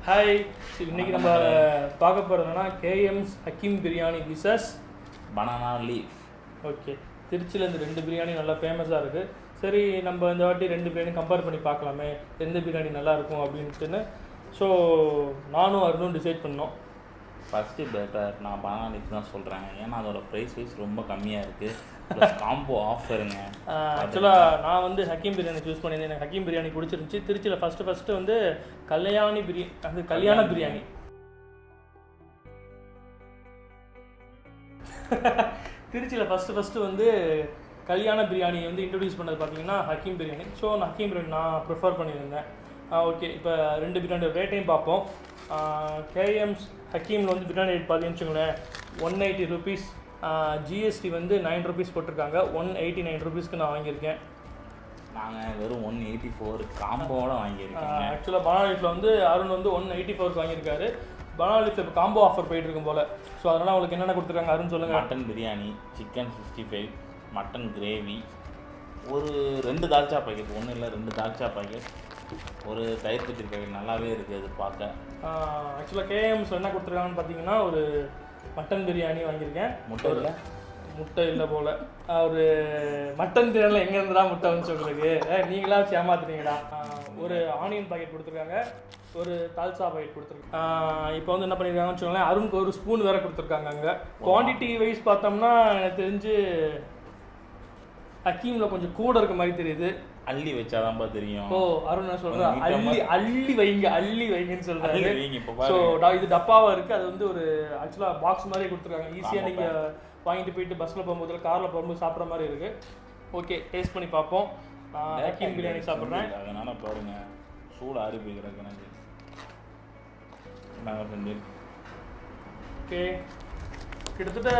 Hi. இன்னைக்கு நம்ம பார்க்க போகிறதுனா கேஎம்ஸ் ஹக்கீம் பிரியாணி விசஸ் பனானா லீஃப். ஓகே, திருச்சியில் இந்த ரெண்டு பிரியாணி நல்லா ஃபேமஸாக இருக்குது. சரி, நம்ம இந்த வாட்டி ரெண்டு பிரியாணி கம்பேர் பண்ணி பார்க்கலாமே, எந்த பிரியாணி நல்லாயிருக்கும் அப்படின்ட்டுன்னு. ஸோ நானும் அருணும் டிசைட் பண்ணோம். ஃபஸ்ட்டு பெட்டர் நான் பனானா லீஃப் தான் சொல்கிறேன். ஏன்னா அதோட ப்ரைஸ் வைஸ் ரொம்ப கம்மியாக இருக்குது, காம்போ ஆஃபருங்க. ஆக்சுவலாக நான் வந்து ஹக்கீம் பிரியாணி சூஸ் பண்ணியிருந்தேன். எனக்கு ஹக்கீம் பிரியாணி பிடிச்சிருந்துச்சி. திருச்சியில் ஃபஸ்ட்டு வந்து கல்யாண பிரியாணி திருச்சியில் ஃபஸ்ட்டு வந்து கல்யாண பிரியாணி வந்து இன்ட்ரடியூஸ் பண்ணது பார்த்தீங்கன்னா ஹக்கீம் பிரியாணி. ஸோ நான் ஹக்கீம் பிரியாணி நான் ப்ரிஃபர் பண்ணியிருந்தேன். ஓகே, இப்போ ரெண்டு பிரியாணியோட ரேட்டையும் பார்ப்போம். கேஎம்ஸ் ஹக்கீமில் வந்து பிரியாணி ரேட் பார்த்தீங்கன்னு வச்சுக்கோங்களேன், 180 rupees. ஜிஎஸ்டி வந்து 9 rupees போட்டிருக்காங்க. 189 rupeesக்கு நான் வாங்கியிருக்கேன். நாங்கள் வெறும் 184 காம்போவோட வாங்கியிருக்கேன். ஆக்சுவலாக பனானா லீஃபில் வந்து அருண் வந்து 184 வாங்கியிருக்காரு. பனானா லீஃப் இப்போ காம்போ ஆஃபர் போயிட்டு இருக்கும் போல். ஸோ அதனால் உங்களுக்கு என்னென்ன கொடுத்துருக்காங்க அருண் சொல்லுங்கள். Mutton biryani, chicken 65, mutton gravy, ஒரு 2 தால்ச்சா பாக்கெட், ஒன்றும் இல்லை 2 தால்ச்சா பாக்கெட், ஒரு தயிர் பச்சடி பாக்கெட். நல்லாவே இருக்குது அது பார்க்க. ஆக்சுவலாக கேஎம்ஸ் என்ன கொடுத்துருக்காங்கன்னு பார்த்தீங்கன்னா, ஒரு மட்டன் பிரியாணி வாங்கியிருக்கேன். முட்டை இல்லை போல். ஒரு மட்டன் பிரியாணியில் எங்கே இருந்துடா முட்டை வந்து உங்களுக்கு நீங்களா ஏமாத்துறீங்கடா. ஒரு ஆனியன் பாக்கெட் கொடுத்துருக்காங்க, ஒரு தால்சா பாக்கெட் கொடுத்துருக்காங்க. இப்போ வந்து என்ன பண்ணியிருக்காங்கன்னு வச்சுக்கோங்களேன், அருணுக்கு ஒரு ஸ்பூன் வேறு கொடுத்துருக்காங்க. அங்கே குவான்டிட்டி வைஸ் பார்த்தோம்னா எனக்கு தெரிஞ்சு ஹக்கீமில் கொஞ்சம் கூட இருக்க மாதிரி தெரியுது. அள்ளி வச்சாதான்ப்பா தெரியும். ஓ, அருண் என்ன சொல்கிறேன், அள்ளி வைங்கன்னு சொல்கிறாங்க. ஸோ இது டப்பாவாக இருக்குது. அது வந்து ஒரு ஆக்சுவலாக பாக்ஸ் மாதிரி கொடுத்துருக்காங்க. ஈஸியாக நீங்கள் வாங்கிட்டு போயிட்டு பஸ்ஸில் போகும்போது காரில் போகும்போது சாப்பிட்ற மாதிரி இருக்குது. ஓகே, டேஸ்ட் பண்ணி பார்ப்போம். நான் ஹக்கீம் பிரியாணி சாப்பிட்றேன். அதனால் பாருங்க, சூடு ஆறி போய்க்கிறேன் எனக்கு. ஓகே, கிட்டத்தட்ட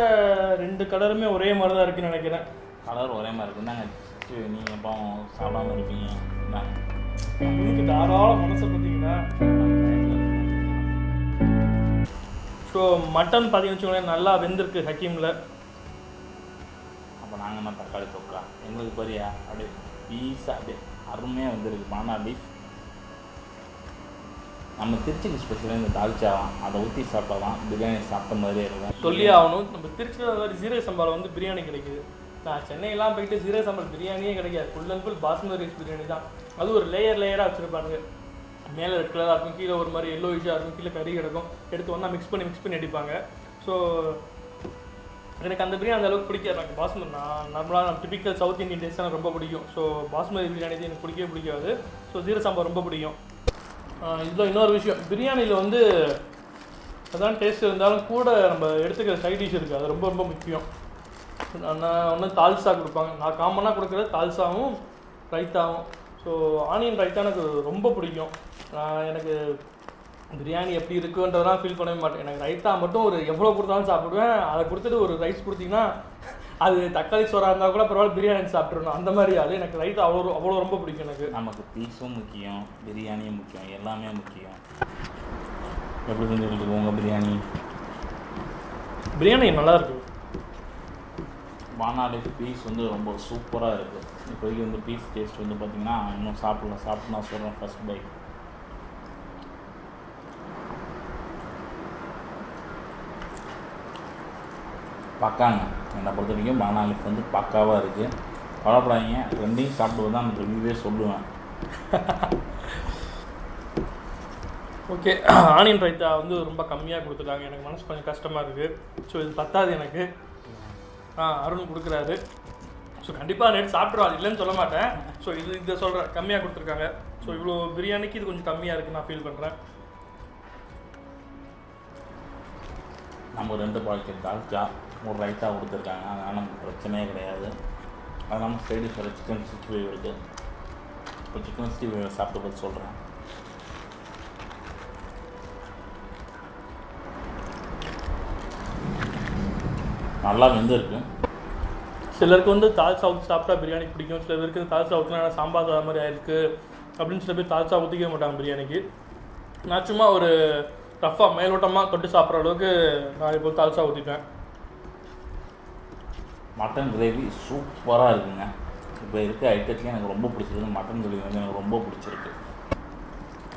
2 கலருமே ஒரே மாதிரி தான் இருக்குன்னு நினைக்கிறேன். கலர் ஒரே மாதிரி இருக்குன்னு நாங்கள் நீங்கள் இப்போ சாப்பிடாமல் இருப்பீங்க. உங்களுக்கு தாராள மனசை பார்த்தீங்கன்னா. ஸோ மட்டன் பார்த்தீங்கன்னு வச்சுக்கோங்களேன், நல்லா வெந்திருக்கு ஹக்கீமில். அப்போ நாங்கள் என்ன தக்காளி தொக்கா எங்களுக்கு பெரியா அப்படியே பீஸாக அப்படியே அருமையாக வந்துருக்கு பனானா லீஃப். நம்ம திருச்சிக்கு ஸ்பெஷலாக இந்த தால்ச்சா அதை ஊற்றி சாப்பிட்டா தான் பிரியாணி சாப்பிட்ட மாதிரியே இருக்கும். சொல்லி ஆகணும், நம்ம திருச்சியில் ஜீரக சம்பாவில் வந்து பிரியாணி கிடைக்குது. நான் சென்னையெல்லாம் போயிட்டு ஜீரக சம்பல் பிரியாணியே கிடைக்காது. Full and full basmati rice biryani தான். அது ஒரு லேயராக வச்சுருப்பானுங்க. மேலே ரெட் கலராக இருக்கும், கீழே ஒரு மாதிரி எல்லோயிஷாக இருக்கும், கீழே கறி கிடக்கும். எடுத்து ஒன்றா மிக்ஸ் பண்ணி அடிப்பாங்க. ஸோ எனக்கு அந்த பிரியாணி அந்த அளவுக்கு பிடிக்காது. எனக்கு பாஸ்மதி நார்மலாக டிபிக்கல் சவுத் இந்தியன் டேஸ்ட் எனக்கு ரொம்ப பிடிக்கும். ஸோ பாஸ்மதி பிரியாணி எனக்கு பிடிக்காது. ஸோ ஜீரக சம்பா ரொம்ப பிடிக்கும். இதில் இன்னொரு விஷயம், பிரியாணியில் வந்து அதான் டேஸ்ட் இருந்தாலும் கூட நம்ம எடுத்துக்கிற சைட் டிஷ் இருக்குது, அது ரொம்ப முக்கியம். நான் ஒன்று தால்சா கொடுப்பாங்க. நான் காமனாக கொடுக்குறது தால்சாவும் ரைத்தாவும். ஸோ ஆனியன் ரைத்தா எனக்கு ரொம்ப பிடிக்கும். எனக்கு பிரியாணி எப்படி இருக்குன்றதெல்லாம் ஃபீல் பண்ணவே மாட்டேன். எனக்கு ரைத்தா மட்டும் ஒரு எவ்வளோ கொடுத்தாலும் சாப்பிடுவேன். அதை கொடுத்துட்டு ஒரு ரைஸ் கொடுத்தீங்கன்னா அது தக்காளி சோறாக இருந்தால் கூட பரவாயில்ல, பிரியாணி சாப்பிட்றணும் அந்த மாதிரி ஆள். எனக்கு ரைத்தா அவ்வளோ ரொம்ப பிடிக்கும். எனக்கு நமக்கு பீஸும் முக்கியம், பிரியாணியும் முக்கியம், எல்லாமே முக்கியம். எப்படி செஞ்சுருக்கு உங்கள் பிரியாணி நல்லா இருக்குது. பனானா லீஃப் பீஸ் வந்து ரொம்ப சூப்பராக இருக்குது. இப்போதைக்கு வந்து பீஸ் டேஸ்ட் வந்து பார்த்திங்கன்னா இன்னும் சாப்பிட்டு நான் சொல்கிறேன். ஃபஸ்ட் பைட் பக்காங்க. என்னை பொறுத்த வரைக்கும் பனானா லீஃப் வந்து பக்காவாக இருக்குது. கவலைப்படாதீங்க, ரெண்டையும் சாப்பிட்டு தான் நான் ரிவ்யூவே சொல்லுவேன். ஓகே, ஆனியன் ரைத்தா வந்து ரொம்ப கம்மியாக கொடுத்துட்டாங்க. எனக்கு மனசு கொஞ்சம் கஷ்டமாக இருக்குது. ஸோ இது பத்தாது எனக்கு. அருண் கொடுக்குறாரு. ஸோ கண்டிப்பாக நேற்று சாப்பிட்ருவாரு, இல்லைன்னு சொல்ல மாட்டேன். ஸோ இதை சொல்கிறேன், கம்மியாக கொடுத்துருக்காங்க. ஸோ இவ்வளோ பிரியாணிக்கு இது கொஞ்சம் கம்மியாக இருக்குது நான் ஃபீல் பண்ணுறேன். நம்ம 2 பாக்கெட் தால்ச்சா, ஒரு ரைத்தா கொடுத்துருக்காங்க. அதனால் நமக்கு பிரச்சனையே கிடையாது. அது நம்ம சைடு சொல்ல சிக்கன் 65 இருக்குது. இப்போ சிக்கன் 65 சாப்பிட்டு பார்த்து சொல்கிறேன். நல்லா வெந்திருக்கு. சிலருக்கு வந்து தால்சா ஊற்றி சாப்பிட்டா பிரியாணி பிடிக்கும். சில பேருக்கு தால்சா ஊற்றினா சாம்பார் சாதம் மாதிரி ஆயிருக்கு அப்படின்னு சில பேர் தால்சா ஊற்றிக்க மாட்டாங்க பிரியாணிக்கு. நான் சும்மா ஒரு ரஃபாக மேலோட்டமாக தொட்டு சாப்பிட்ற அளவுக்கு நான் இப்போ தால்சா ஊற்றிட்டேன். மட்டன் கிரேவி சூப்பராக இருக்குங்க. இப்போ இருக்க ஐட்டத்துலேயே எனக்கு ரொம்ப பிடிச்சிருக்கு மட்டன் கிரேவி வந்து எனக்கு ரொம்ப பிடிச்சிருக்கு.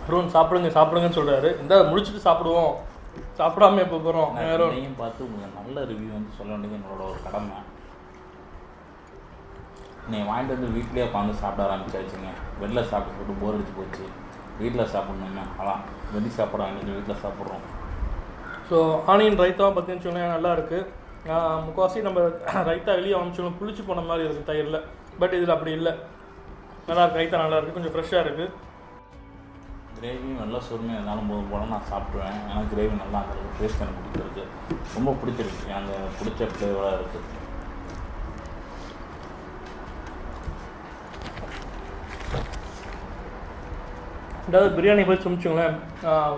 அருண் சாப்பிடுங்கன்னு சொல்கிறாரு. இந்த முடிச்சுட்டு சாப்பிடுவோம், சாப்பிடாம எப்போ போகிறோம். நேரம் பார்த்து உங்களுக்கு நல்ல ரிவ்யூ வந்து சொல்ல வேண்டியது என்னோட ஒரு கடமை. நீங்கள் வாங்கிட்டு வந்து வீட்லேயே உட்காந்து சாப்பிட ஆரம்பிச்சாச்சுங்க. வெளில சாப்பிட்டு போர் அடிச்சு போச்சு, வீட்டில் சாப்பிட்ணுங்க. அதான் வெளி சாப்பிட வாங்கிட்டு வீட்டில் சாப்பிட்றோம். ஸோ ஆனியன் ரைத்தாவும் பார்த்தீங்கன்னு வச்சுக்கோங்களேன் நல்லா இருக்குது. முக்கால்வாசி நம்ம ரைத்தா வெளியே வாங்கிச்சோம் புளிச்சு போன மாதிரி இருக்குது தயிரில். பட் இதில் அப்படி இல்லை, நல்லா இருக்குது. ரைத்தா நல்லா இருக்குது, கொஞ்சம் ஃப்ரெஷ்ஷாக இருக்குது. கிரேவியும் நல்லா சுருமையாக இருந்தாலும் போல நான் சாப்பிடுவேன். ஏன்னா கிரேவி நல்லா அந்த டேஸ்ட் எனக்கு பிடிச்சிருக்கு, ரொம்ப பிடிச்சிருக்கு. எனக்கு பிடிச்ச ஃப்ளேவராக இருக்குது. அதாவது பிரியாணி பற்றி சமைச்சுங்களேன்,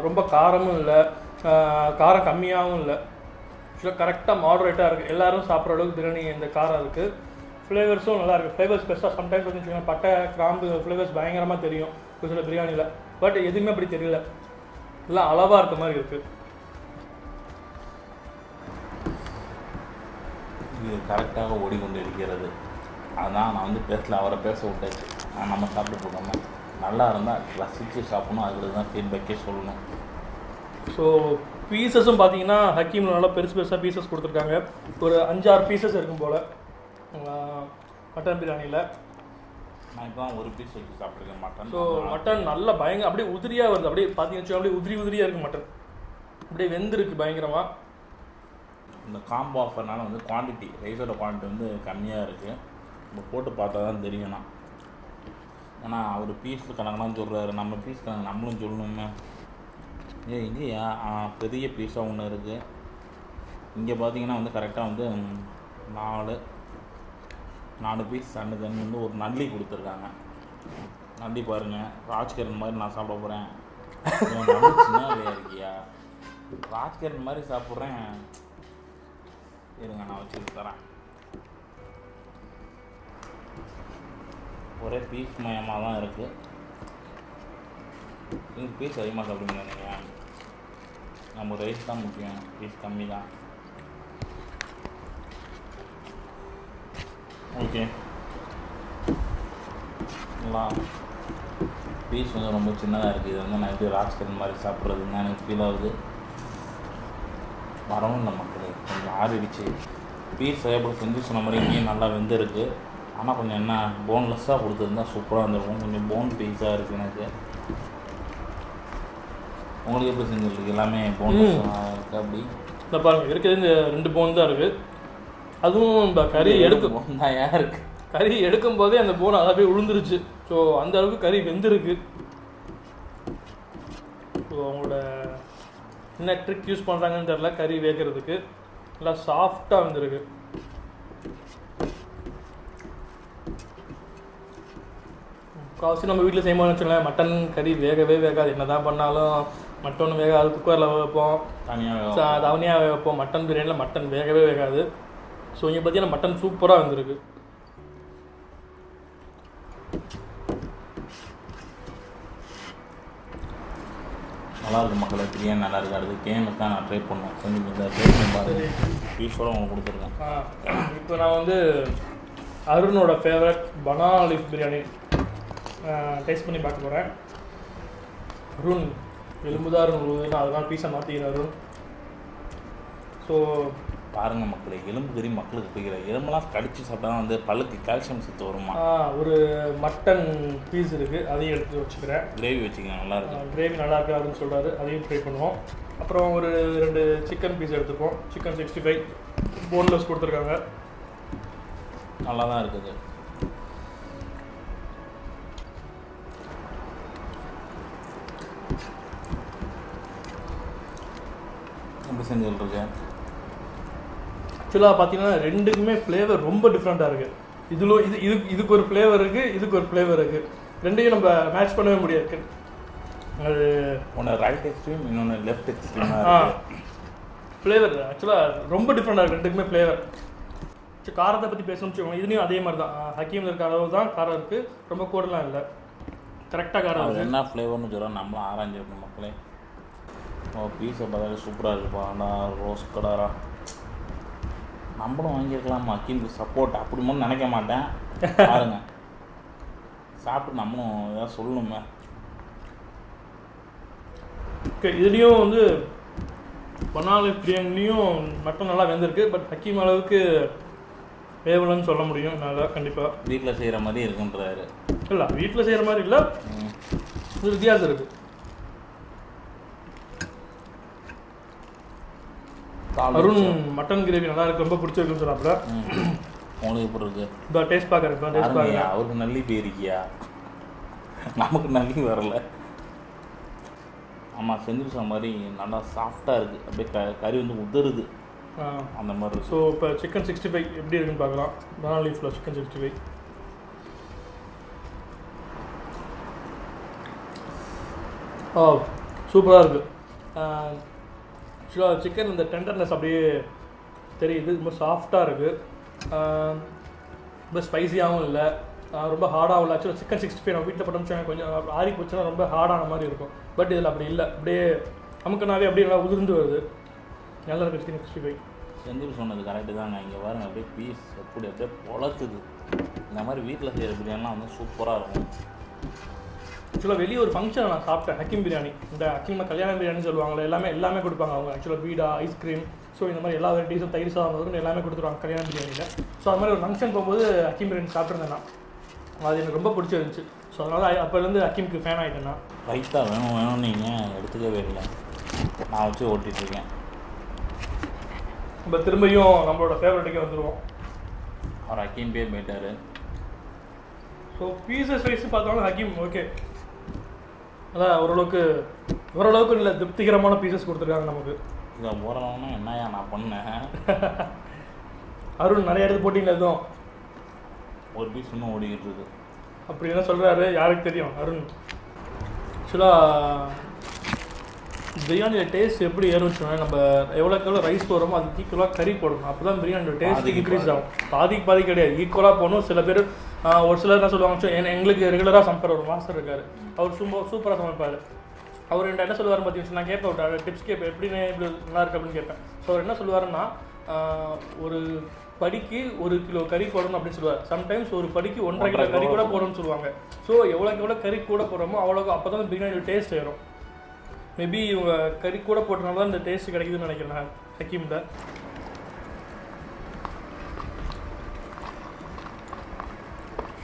ரொம்ப காரமும் இல்லை, காரம் கம்மியாகவும் இல்லை. ஆக்சுவலாக கரெக்டாக மாடரேட்டாக இருக்குது. எல்லோரும் சாப்பிட்ற அளவுக்கு பிரியாணி இந்த காரம் இருக்குது. ஃப்ளேவர்ஸும் நல்லா இருக்குது. ஃப்ளேவர்ஸ் பெருசாக சம்டைம்ஸ் வந்து வச்சுக்கோங்க பட்டை கிராம்பு ஃப்ளேவர்ஸ் பயங்கரமாக தெரியும் ஒரு சில பிரியாணியில். பட் எதுவுமே அப்படி தெரியல, எல்லாம் அளவாக இருக்க மாதிரி இருக்குது. இது கரெக்டாக ஓடிக்கொண்டு இருக்கிறது. அதுதான் நான் வந்து பேசல, அவரை பேச விட்டாச்சு. நம்ம சாப்பிட்டு போகாமல் நல்லா இருந்தால் ரசித்து சாப்பிடணும். அதுக்கு தான் ஃபீட்பேக்கே சொல்லணும். ஸோ பீசஸும் பார்த்தீங்கன்னா ஹக்கீம் நல்லா பெருசாக பீசஸ் கொடுத்துருக்காங்க. ஒரு 5-6 பீசஸ் இருக்கும் போல் மட்டன் பிரியாணியில். நான் இப்போ தான் ஒரு பீஸ் வச்சு சாப்பிட்ருக்கேன் மட்டன். ஸோ மட்டன் நல்லா பயங்கர அப்படியே உதிரியாக வருது. அப்படியே பார்த்தீங்கன்னா அப்படியே உதிரியாக இருக்குது மட்டன், அப்படியே வெந்திருக்கு பயங்கரமாக. இந்த காம்போ ஆஃபர்னால வந்து குவான்டிட்டி, ரைஸோட குவான்டிட்டி வந்து கம்மியாக இருக்குது. நம்ம போட்டு பார்த்தா தான் தெரியும்ண்ணா. ஏன்னா அவர் பீஸ் கணக்கெலாம் சொல்கிறாரு, நம்ம பீஸ் கணக்கு நம்மளும் சொல்லணுமே. இங்கேயா பெரிய பீஸாக ஒன்று இருக்குது. இங்கே பார்த்தீங்கன்னா வந்து கரெக்டாக வந்து 4 பீஸ் அண்டு தென் வந்து ஒரு நல்லி கொடுத்துருக்காங்க. நல்லி பாருங்கள், ராஜ்கிரண் மாதிரி நான் சாப்பிட போகிறேன். சின்ன வேலையாக இருக்கியா, ராஜ்கிரண் மாதிரி சாப்பிட்றேன். இருங்க நான் வச்சுட்டு தரேன். ஒரே பீஸ் மயமாக தான் இருக்குது. நீங்கள் பீஸ் அதிகமாக சாப்பிடுங்க. நீங்கள் நம்ம ரைஸ் தான் முக்கியம், பீஸ் கம்மி தான். ஓகே, நல்லா பீஸ் வந்து ரொம்ப சின்னதாக இருக்குது. இது வந்து நான் எப்படி ராஜ்கிரண் மாதிரி சாப்பிட்றதுன்னு எனக்கு ஃபீல் ஆகுது. வரவும் இல்லை மக்கள், கொஞ்சம் ஆறிடுச்சு. பீஸ் எப்படி செஞ்சு சொன்ன மாதிரி இங்கேயும் நல்லா வெந்திருக்கு. ஆனால் கொஞ்சம் என்ன போன்லெஸ்ஸாக கொடுத்துருந்தா சூப்பராக இருந்திருக்கும். கொஞ்சம் போன் பீஸாக இருக்குது எனக்கு. உங்களுக்கு எப்படி செஞ்சுருக்கு? எல்லாமே போன்லெஸ்ஸாக இருக்குது. அப்படி இந்த பாருங்கள் இருக்கிறது இந்த 2 போன் தான் இருக்குது. அதுவும் இந்த கறி எடுக்கும் தான் இருக்குது. கறி எடுக்கும் போதே அந்த போன் அதை போய் விழுந்துருச்சு. ஸோ அந்த அளவுக்கு கறி வெந்திருக்கு. ஸோ அவங்களோட என்ன ட்ரிக் யூஸ் பண்ணுறாங்கன்னு தெரில, கறி வேகிறதுக்கு நல்லா சாஃப்டாக வந்துருக்கு. காசு நம்ம வீட்டில் செய்யணும்னு வச்சுக்கோங்களேன், மட்டன் கறி வேகவே வேகாது. என்ன தான் பண்ணாலும் மட்டன் வேகாது. குக்கரில் வைப்போம், தவணையாக வைப்போம். மட்டன் பிரியாணியில் மட்டன் வேகவே வேகாது. ஸோ இங்கே பார்த்தீங்கன்னா மட்டன் சூப்பராக வந்துருக்கு. நல்லா இருக்குது மக்களே, பிரியாணி நல்லா இருக்குது. அடுத்து கேமுக்கு தான் நான் ட்ரை பண்ணுவேன். கொஞ்சம் இந்த ட்ரை பண்ணி பாருங்க, பீஸோடு உங்களுக்கு கொடுத்துருக்கேன். இப்போ நான் வந்து அருணோட favourite banana leaf biryani taste பண்ணி பார்க்க போகிறேன். அருண் எலும்புதான் அருண், அதனால் பீஸை மாற்றிக்கிறேன் அருண். ஸோ பாருங்கள் மக்களே, எலும்பு கறி மக்களுக்கு பிடிக்கிற. எலும்புலாம் கடிச்சு சாப்பிட்டா வந்து பல்லுக்கு கால்சியம் சத்து வருமா. ஒரு மட்டன் பீஸ் இருக்குது, அதையும் எடுத்து வச்சுக்கிறேன். கிரேவி வச்சுக்கேன், நல்லாயிருக்கு. கிரேவி நல்லா இருக்குது அப்படின்னு சொல்கிறாரு, அதையும் ட்ரை பண்ணுவோம். அப்புறம் ஒரு 2 சிக்கன் பீஸ் எடுத்துப்போம். சிக்கன் 65 போன்லெஸ் கொடுத்துருக்காங்க, நல்லா தான் இருக்குது. எப்படி செஞ்சுருக்கேன்? ஆக்சுவலாக பார்த்தீங்கன்னா 2க்குமே ஃப்ளேவர் ரொம்ப டிஃப்ரெண்ட்டாக இருக்குது. இதுக்கு ஒரு ஃப்ளேவர் இருக்குது, இதுக்கு ஒரு ஃப்ளேவர் இருக்குது. 2ஐயும் நம்ம மேட்ச் பண்ணவே முடியாது. அது ஒன்று ரைட் எக்ஸ்ட்ரீம், இன்னொன்று லெஃப்ட் எக்ஸ்ட்ரீம். ஃப்ளேவர் ஆக்சுவலாக ரொம்ப டிஃப்ரெண்ட்டாக இருக்குது 2க்குமே ஃப்ளேவர். காரத்தை பற்றி பேசணும்னு வச்சுக்கோங்க, இதுலேயும் அதே மாதிரி தான். ஹக்கீமில் இருக்க அளவு தான் காரம் இருக்குது, ரொம்ப கூடலாம் இல்லை, கரெக்டாக காரம் இருக்குது. என்ன ஃப்ளேவர்னு சொல்கிறோம், நம்மளும் ஆராய்ச்சி இருக்கணும் மக்களே. பீஸை பார்த்தாலே சூப்பராக இருக்குப்பா, ஆனால் ரோஸ் கலரா. நம்மளும் வாங்கியிருக்கலாம் ஹக்கீமுக்கு சப்போர்ட், அப்படி மட்டும் நினைக்க மாட்டேன். பாருங்க, சாப்பிட்டு நம்மளும் ஏதாவது சொல்லணுமே. ஓகே, இதுலேயும் வந்து பனானா லீஃப் பிரியாணிலையும் மட்டன் நல்லா வெந்திருக்கு. பட் ஹக்கீம் அளவுக்கு வேவலன்னு சொல்ல முடியும் என்னால் கண்டிப்பாக. வீட்டில் செய்கிற மாதிரி இருக்குன்றாரு. இல்லை, வீட்டில் செய்கிற மாதிரி இல்லை, இது வித்தியாசம் இருக்குது. அருண் மட்டன் கிரேவி நல்லா இருக்கு, ரொம்ப பிடிச்சிருக்குன்னு சொன்னாப்புல. உங்களுக்கு எப்படி இருக்கு? இப்போ டேஸ்ட் பார்க்குறேன். அவருக்கு நல்லி போயிருக்கியா? நமக்கு நல்லி வரல. ஆமாம், செஞ்சு மாதிரி நல்லா சாஃப்டாக இருக்குது. அப்படியே கறி வந்து உதறுது அந்த மாதிரி. ஸோ இப்போ சிக்கன் 65 எப்படி இருக்குன்னு பார்க்கலாம். பனானா லீஃபில் சிக்கன் 65 சூப்பராக இருக்குது. ஆக்சுவலாக சிக்கன் இந்த டெண்டர்னஸ் அப்படியே தெரியுது, ரொம்ப சாஃப்டாக இருக்குது. ரொம்ப ஸ்பைஸியாகவும் இல்லை, ரொம்ப ஹார்டாகவும் இல்லை. ஆக்சுவலாக சிக்கன் 65 நம்ம வீட்டில் போட்டோம்னா கொஞ்சம் ஆறி போச்சுன்னா ரொம்ப ஹார்டான மாதிரி இருக்கும். பட் இதில் அப்படி இல்லை, அப்படியே நமக்குனாவே அப்படியே நல்லா உதிர்ந்து வருது. நல்லா இருக்குது சிக்கன் 65. செந்தில் சொன்னது கரெக்டு தாங்க. இங்கே பாருங்க, அப்படியே பீஸ் அப்படியே பொழக்குது. இந்த மாதிரி வீட்டில் செய்கிற பிரியாணிலாம் வந்து சூப்பராக இருக்கும். ஆக்சுவலாக வெளியே ஒரு ஃபங்க்ஷன் நான் சாப்பிட்டேன் ஹக்கீம் பிரியாணி. இந்த ஹக்கீம் கல்யாண பிரியாணின்னு சொல்லுவாங்களே, எல்லாமே கொடுப்பாங்க அவங்க. ஆக்சுவலாக பீடா, ஐஸ்கிரீம், ஸோ இந்த மாதிரி எல்லா வெரைட்டிஸும் தயிர் சாதம் எல்லாமே கொடுத்துருவாங்க கல்யாண பிரியாணியில். ஸோ அது மாதிரி ஒரு ஃபங்க்ஷன் போகும்போது ஹக்கீம் பிரியாணி சாப்பிட்ருந்தேன் நான். அது எனக்கு ரொம்ப பிடிச்சிருந்துச்சு. ஸோ அதனால் அப்போலேருந்து ஹக்கீமுக்கு ஃபேன் ஆகிட்டேன் நான். ரைத்தா வேணும் நீங்கள் எடுத்துக்கவே இல்லை, நான் வச்சு ஓட்டிகிட்ருக்கேன். நம்ம திரும்பியும் நம்மளோட ஃபேவரட்டுக்கே வந்துடுவோம். அவர் ஹக்கீம் பேர் போயிட்டார். ஸோ பீசஸ் வைஸ் பார்த்தாலும் ஹக்கீம் ஓகே, அதான் ஓரளவுக்கு இல்லை, திருப்திகரமான பீசஸ் கொடுத்துருக்காங்க நமக்கு. இதை போகிறவங்கன்னா என்னையா நான் பண்ணேன். அருண் நிறைய இடத்து போட்டிங்களா? எதுவும் ஒரு பீஸ் இன்னும் ஓடிக்கிட்டு இருக்கு. அப்படி என்ன சொல்கிறாரு யாருக்கு தெரியும் அருண். ஆக்சுவலாக பிரியாணியோட டேஸ்ட் எப்படி ஏறுச்சுன்னா, நம்ம எவ்வளோக்கு எவ்வளோ ரைஸ் போடுறோமோ அதுக்கு ஈக்குவலாக கறி போடணும். அப்போ தான் பிரியாணியோட டேஸ்ட் இன்க்ரீஸ் ஆகும். பாதி கிடையாது, ஈக்குவலாக போகணும். சில பேர் ஒரு சிலர் என்ன சொல்லுவாங்க, எங்களுக்கு ரெகுலராக சமைப்பார் ஒரு மாஸ்டர் இருக்கார், அவர் சூப்பராக சமைப்பார். அவர் என்ன சொல்லுவார் பார்த்தீங்கன்னா, நான் கேட்பேன் டிப்ஸ் கேட்பேன், எப்படின்னு இப்படி நல்லா இருக்கு அப்படின்னு கேட்பேன். ஸோ அவர் என்ன சொல்லுவாருன்னா, ஒரு படிக்கு 1 கிலோ கறி போடணும் அப்படின்னு சொல்லுவார். சம்டைம்ஸ் ஒரு படிக்கு 1.5 கிலோ கறி கூட போடணும்னு சொல்லுவாங்க. ஸோ எவ்வளோக்கு எவ்வளோ கறி கூட போடுறோமோ அவ்வளோக்கு அப்போ தான் பிரியாணியோட டேஸ்ட் ஏறும். மேபி இவங்க கறி கூட போட்டனால தான் இந்த டேஸ்ட் கிடைக்குதுன்னு நினைக்கிறேன் ஹக்கீமில்.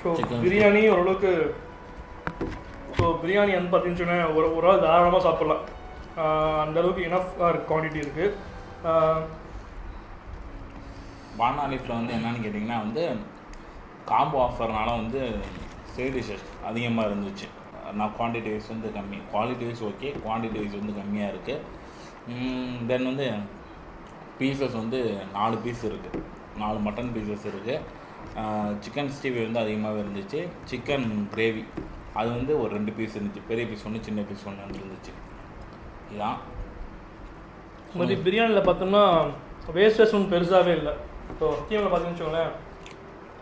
ஸோ பிரியாணி ஓரளவுக்கு, ஸோ பிரியாணி வந்து பார்த்தீங்கன்னா ஒரு ஆள் தாராளமாக சாப்பிட்லாம். அந்தளவுக்கு இனஃபாக இருக்குது, குவான்டிட்டி இருக்குது. பனானா லீஃபில் வந்து என்னென்னு கேட்டிங்கன்னா வந்து காம்போ ஆஃபர்னால வந்து சைட் டிஷ்ஷஸ் அதிகமாக இருந்துச்சு. நான் குவான்டிட்டி வைஸ் வந்து கம்மி, quality wise okay, quantity wise வந்து கம்மியாக இருக்குது. தென் வந்து பீசஸ் வந்து 4 பீஸ் இருக்குது, 4 மட்டன் பீசஸ் இருக்குது. சிக்கன் 65 வந்து அதிகமாகவே இருந்துச்சு. சிக்கன் கிரேவி அது வந்து ஒரு 2 பீஸ் இருந்துச்சு, பெரிய பீஸ் ஒன்று சின்ன பீஸ் ஒன்று இருந்துச்சு. இதுதான் மாதிரி பிரியாணியில் பார்த்தோம்னா வேஸ்டஸ் ஒன்றும் பெருசாகவே இல்லை. ஸோ ஹக்கீமில் பார்த்தீங்கன்னு வச்சுக்கோங்களேன்,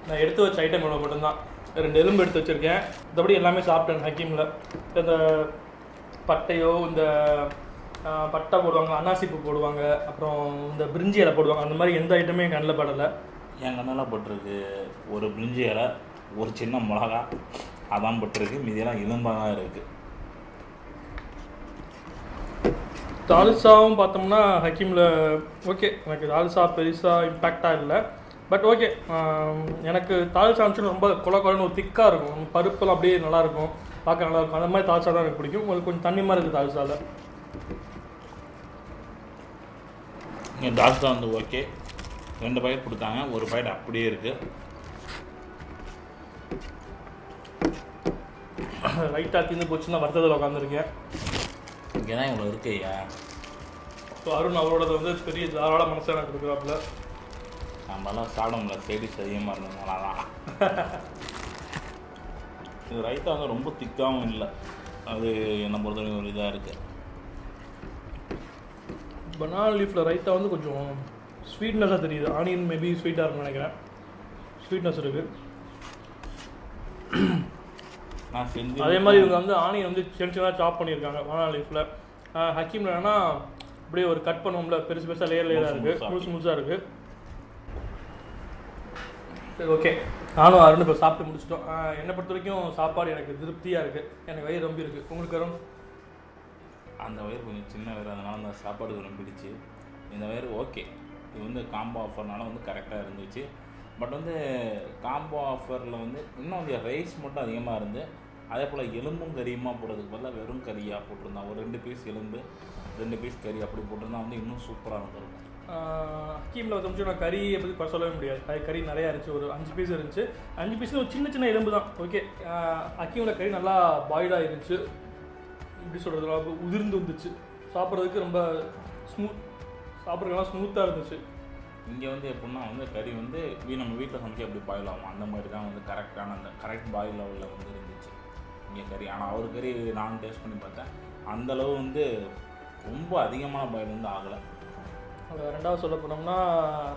நான் எடுத்து வச்ச ஐட்டம் இவ்வளோ மட்டும்தான். 2 எலும்பு எடுத்து வச்சுருக்கேன், மற்றபடி எல்லாமே சாப்பிட்டேன் ஹக்கீமில். இந்த பட்டையோ, இந்த பட்டை போடுவாங்க, அன்னாசிப்பு போடுவாங்க, அப்புறம் இந்த பிரிஞ்சி இலை போடுவாங்க, அந்த மாதிரி எந்த ஐட்டமே என் கண்ணில் படலை. என் கண்ணெல்லாம் பட்டிருக்கு ஒரு பிரிஞ்சி இலை, ஒரு சின்ன மிளகா, அதான் பட்டிருக்கு. மீதியெல்லாம் எலும்பாக தான் இருக்குது. தால்சாவும் பார்த்தோம்னா ஹக்கீமில் ஓகே, எனக்கு தால்சா பெருசாக இம்பேக்டாக இல்லை. பட் ஓகே, எனக்கு தால்சா வந்துச்சுன்னா ரொம்ப குழன்னு ஒரு திக்காக இருக்கும், பருப்பெல்லாம் அப்படியே நல்லாயிருக்கும், பார்க்க நல்லாயிருக்கும். அந்த மாதிரி தால்சா தான் எனக்கு பிடிக்கும். உங்களுக்கு கொஞ்சம் தண்ணி மாதிரி இருக்குது தால்சாவில். இங்கே தால்சா வந்து ஓகே, 2 பாக்கெட் கொடுத்தாங்க, ஒரு பாக்கெட் அப்படியே இருக்குது. லைட்டாக தீர்ந்து போச்சுன்னா வருத்தத்தில் உட்காந்துருக்கேன். இங்கே தான் இவ்வளோ இருக்கு ஐயா. ஸோ அருண் அவரோடது வந்து பெரிய தாராள மனசை எனக்கு கொடுக்குறாப்புல. நம்மளாம் சாப்பிட முடியல, சைடிஸ் அதிகமாக இருந்ததுனால தான். இது ரைத்தா வந்து ரொம்ப திக்காகவும் இல்லை, அது என்னை பொறுத்தவரைக்கும் ஒரு இதாக இருக்குது. பனானா லீஃபில் ரைத்தா வந்து கொஞ்சம் ஸ்வீட்னஸாக தெரியுது. ஆனியன் மேபி ஸ்வீட்டாக இருக்கும்னு நினைக்கிறேன், ஸ்வீட்னஸ் இருக்குது. நான் செஞ்சு அதே மாதிரி இவங்க வந்து ஆனியன் வந்து சின்ன சாப் பண்ணியிருக்காங்க பனானா லீஃபில். ஹக்கீமில் என்னன்னா அப்படியே ஒரு கட் பண்ணுவோம்ல, பெருசு பெருசாக லேயராக இருக்குது, முழுசாக இருக்குது. சரி ஓகே, நானும் அருண் இப்போ சாப்பிட்டு முடிச்சிட்டோம். என்னை பொறுத்த வரைக்கும் சாப்பாடு எனக்கு திருப்தியாக இருக்குது, எனக்கு வயிறு ரொம்ப இருக்குது. உங்களுக்கு வரும் அந்த வயிறு கொஞ்சம் சின்ன வயிறு, அதனால் அந்த சாப்பாடு கொஞ்சம் பிடிச்சி. இந்த வயிறு ஓகே, இது வந்து காம்போ ஆஃபர்னால வந்து கரெக்டாக இருந்துச்சு. பட் வந்து காம்போ ஆஃபரில் வந்து இன்னும் கொஞ்சம் ரைஸ் மட்டும் அதிகமாக இருந்து, அதே போல் எலும்பும் கறியுமா போடுறதுக்கு பதிலாக வெறும் கறியாக போட்டிருந்தான். ஒரு 2 பீஸ் எலும்பு 2 பீஸ் கறி அப்படி போட்டிருந்தா வந்து இன்னும் சூப்பராக இருந்திருக்கும். ஹக்கீமில் வந்து நான் கறியை பற்றி சொல்லவே முடியாது. கறி நிறையா இருந்துச்சு, ஒரு 5 பீஸ் இருந்துச்சு. 5 பீஸில் ஒரு சின்ன சின்ன எலும்பு தான். ஓகே, ஹக்கீமில் கறி நல்லா பாய்டாக இருந்துச்சு. எப்படி சொல்கிறது, உதிர்ந்து வந்துச்சு. சாப்பிட்றதுக்கு ரொம்ப சாப்பிட்றதுக்கெல்லாம் ஸ்மூத்தாக இருந்துச்சு. இங்கே வந்து எப்படின்னா வந்து கறி வந்து நம்ம வீட்டில் சமைக்க அப்படி பாயில் ஆகும், அந்த மாதிரி தான் வந்து கரெக்டான அந்த கரெக்ட் பாயில் லெவலில் வந்து இருந்துச்சு இங்கே கறி. ஆனால் அவர் கறி நான் டேஸ்ட் பண்ணி பார்த்தேன், அந்தளவு வந்து ரொம்ப அதிகமான பாயில் வந்து ஆகலை. ரெண்டாவது சொல்ல போனோம்னா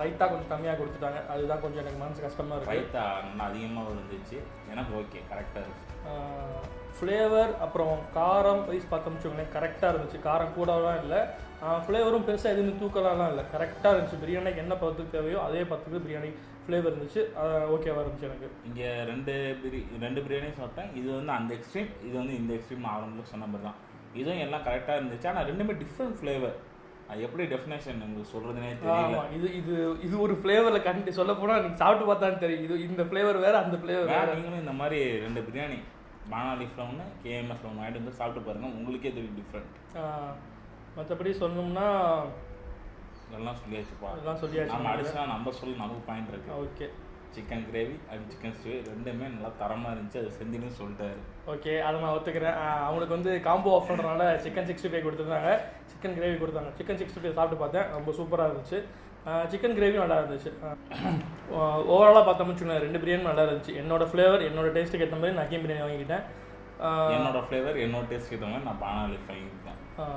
ரைத்தா கொஞ்சம் கம்மியாக கொடுத்துட்டாங்க, அதுதான் கொஞ்சம் எனக்கு மனசு கஷ்டமாக இருக்குது. ரைத்தா நல்லா அதிகமாக இருந்துச்சு, எனக்கு ஓகே கரெக்டாக இருக்குது. ஃப்ளேவர் அப்புறம் காரம் வைஸ் பார்த்தோம்னு வச்சுக்கோங்களேன் கரெக்டாக இருந்துச்சு. காரம் கூடலாம் இல்லை, ஃப்ளேவரும் பெருசாக எதுவுமே தூக்கலாம்லாம் இல்லை, கரெக்டாக இருந்துச்சு. பிரியாணிக்கு என்ன பத்துக்கு தேவையோ அதே பத்துக்கு பிரியாணி ஃப்ளேவர் இருந்துச்சு, ஓகேவாக இருந்துச்சு எனக்கு. இங்கே ரெண்டு பிரியாணியும் சாப்பிட்டேன். இது வந்து அந்த எக்ஸ்ட்ரீம், இது வந்து இந்த எக்ஸ்ட்ரீம் ஆரம்பத்தில் சொன்ன மாதிரி தான். இதுவும் எல்லாம் கரெக்டாக இருந்துச்சு, ஆனால் ரெண்டுமே டிஃப்ரெண்ட் ஃப்ளேவர். அது எப்படி டெஃபினேஷன் உங்களுக்கு சொல்கிறதுனே தெரியல. இது ஒரு ஃப்ளேவரில் கண்டி சொல்ல போனால் நீங்கள் சாப்பிட்டு பார்த்தான்னு தெரியும். இது இந்த ஃப்ளேவர் வேறு, அந்த ஃப்ளேவர் வேறு. நீங்களும் இந்த மாதிரி 2 பிரியாணி பானா லீஃபில் ஒன்று KMSல ஒன்று ஆகிட்டு வந்து சாப்பிட்டு பாருங்கள், உங்களுக்கே தெரியும் டிஃப்ரெண்ட். மற்றபடி சொல்லணும்னா இதெல்லாம் சொல்லியாச்சுப்பா, இதெல்லாம் சொல்லியாச்சு. நம்ம அடிச்சுனா நம்ம சொல்லி நமக்கு பாயிண்ட் இருக்குது. Okay, chicken gravy and chicken stew ரெண்டுமே நல்லா தரமாக இருந்துச்சு, அது செஞ்சுன்னு சொல்லிட்டாரு. ஓகே, அதை நான் ஒத்துக்கிறேன். அவங்களுக்கு வந்து காம்போ ஆஃபர்னால சிக்கன் 65 கொடுத்துருந்தாங்க, சிக்கன் கிரேவி கொடுத்தாங்க. சிக்கன் 65 சாப்பிட்டு பார்த்தேன், ரொம்ப சூப்பராக இருந்துச்சு. சிக்கன் கிரேவியும் நல்லா இருந்துச்சு. ஓவராலாக பார்த்தோம்னு வச்சுக்கோங்க 2 பிரியாணி நல்லா இருந்துச்சு. என்னோட ஃப்ளேவர் என்னோட டேஸ்ட்டுக்கு ஏற்ற மாதிரி நான் ஹக்கீம் பிரியாணி வாங்கிக்கிட்டேன். என்னோட ஃப்ளேவர் என்னோட டேஸ்ட்டுக்கு ஏற்ற மாதிரி நான் பானா லீஃப் வாங்கிக்கிட்டேன்.